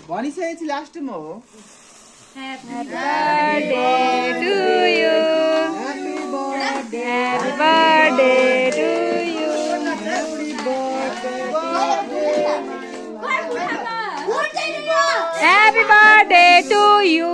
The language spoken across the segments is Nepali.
भनिसकेपछि लास्टमा हो Happy birthday to you. Happy birthday to you. Happy birthday to you.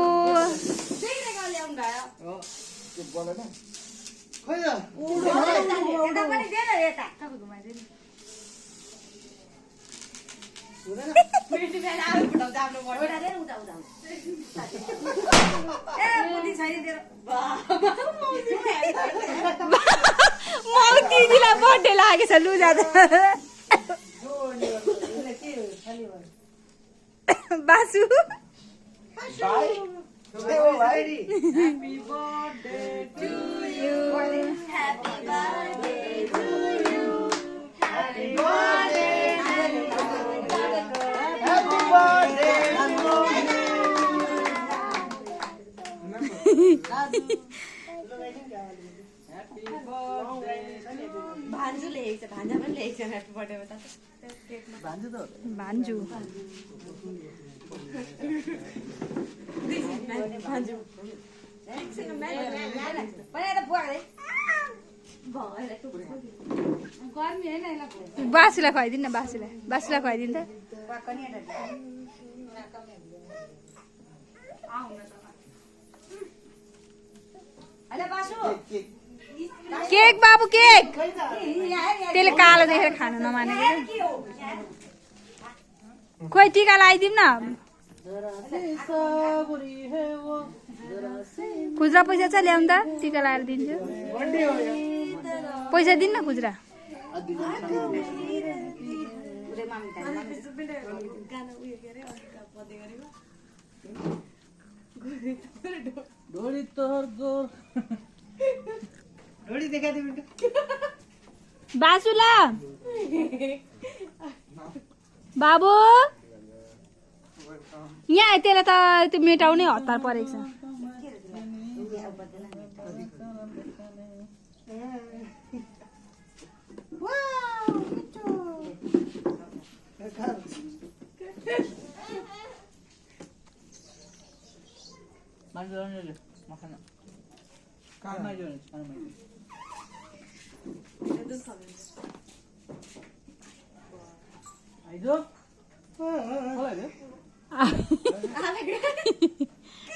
दिदीलाई बर्थडे लागेछ लु जाँदा Basu Happy birthday to you. Happy birthday to you. Happy birthday. Happy birthday भान्जु लेखेको छ भान्जा पनि लेखेको छ ह्यापी बर्थडे बता भान्जु त भान्जु भान्जु पहिला बुवा गरे बासुलाई खुवाइदिनु न बासुलाई खुवाइदिनु त केक बाबु केक त्यसले कालो देखेर खान नमानेको खोइ टिका लगाइदिउँ न खुजरा पैसा छ ल्याउनु त टिका लगाएर दिन्छु पैसा दिन्न खुजरा ढोडी देखाइदिउ बासुला बाबु यहाँ त्यसलाई त त्यो मेटाउने हतार परेको छ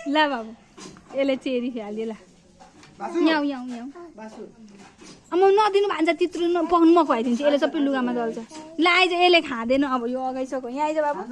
ल बाबु यसले चेरी हाल्यो ल यहाँ यहाँ यहाँ म नदिनु भन्छ तित्रो पक्नु म खुवाइदिन्छु यसले सबै लुगामा दल्छ ल आइज यसले खाँदैन अब यो अगाइसक्यो यहाँ आइज बाबु